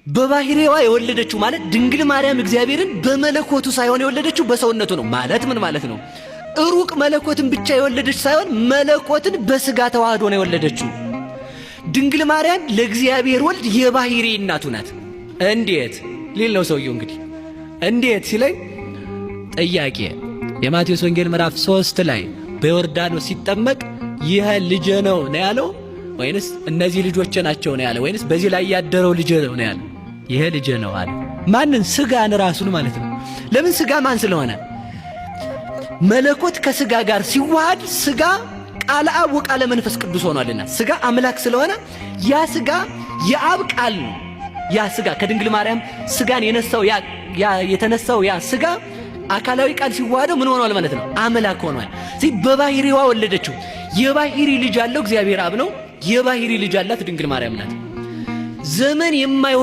በባህሪዋ የወለደችው ማለት ድንግል ማርያም እግዚአብሔርን በመለኮቱ ሳይሆን የወለደችው በሰውነቱ ነው። ማለት ምን ማለት ነው? ሩቅ መለኮትን ብቻ የወለደች ሳይሆን መለኮትን በስጋ ተዋህዶ ነው የወለደችው። ድንግል ማርያም ለእግዚአብሔር ወልድ የባህሪ እናቱ ናት። እንዴት ሊል ነው ሰውየው። እንግዲህ እንዴት ሲለኝ ጥያቄ የማቴዎስ ወንጌል ምዕራፍ 3 ላይ በዮርዳኖስ ሲጠመቅ ይህ ልጄ ነው ያለው ወይንስ እነዚህ ልጆቼ ናቸው ነው ያለው? ወይንስ በዚህ ላይ ያደረው ልጄ ነው ያለው? ይሄ ልጄ ነው አለ። ማንን? ስጋን ራሱን ማለት ነው። ለምን? ስጋ ማን ስለሆነ? መለኮት ከስጋ ጋር ሲዋሃድ ስጋ ቃለ አብ ወቃለ መንፈስ ቅዱስ ሆኗልና ስጋ አምላክ ስለሆነ ያ ስጋ የአብ ቃል ነው። ያ ስጋ ከድንግል ማርያም ስጋን የተነሳው ያ ስጋ አካላዊ ቃል ሲዋሃደው ምን ሆኗል ማለት ነው? አምላክ ሆኗል። ስለዚህ በባህሪዋ ወለደችው። የባህሪ ልጅ ያለው እግዚአብሔር አብ ነው። የባህሪ ልጅ ያላት ድንግል ማርያም ናት። ዘመን የማይ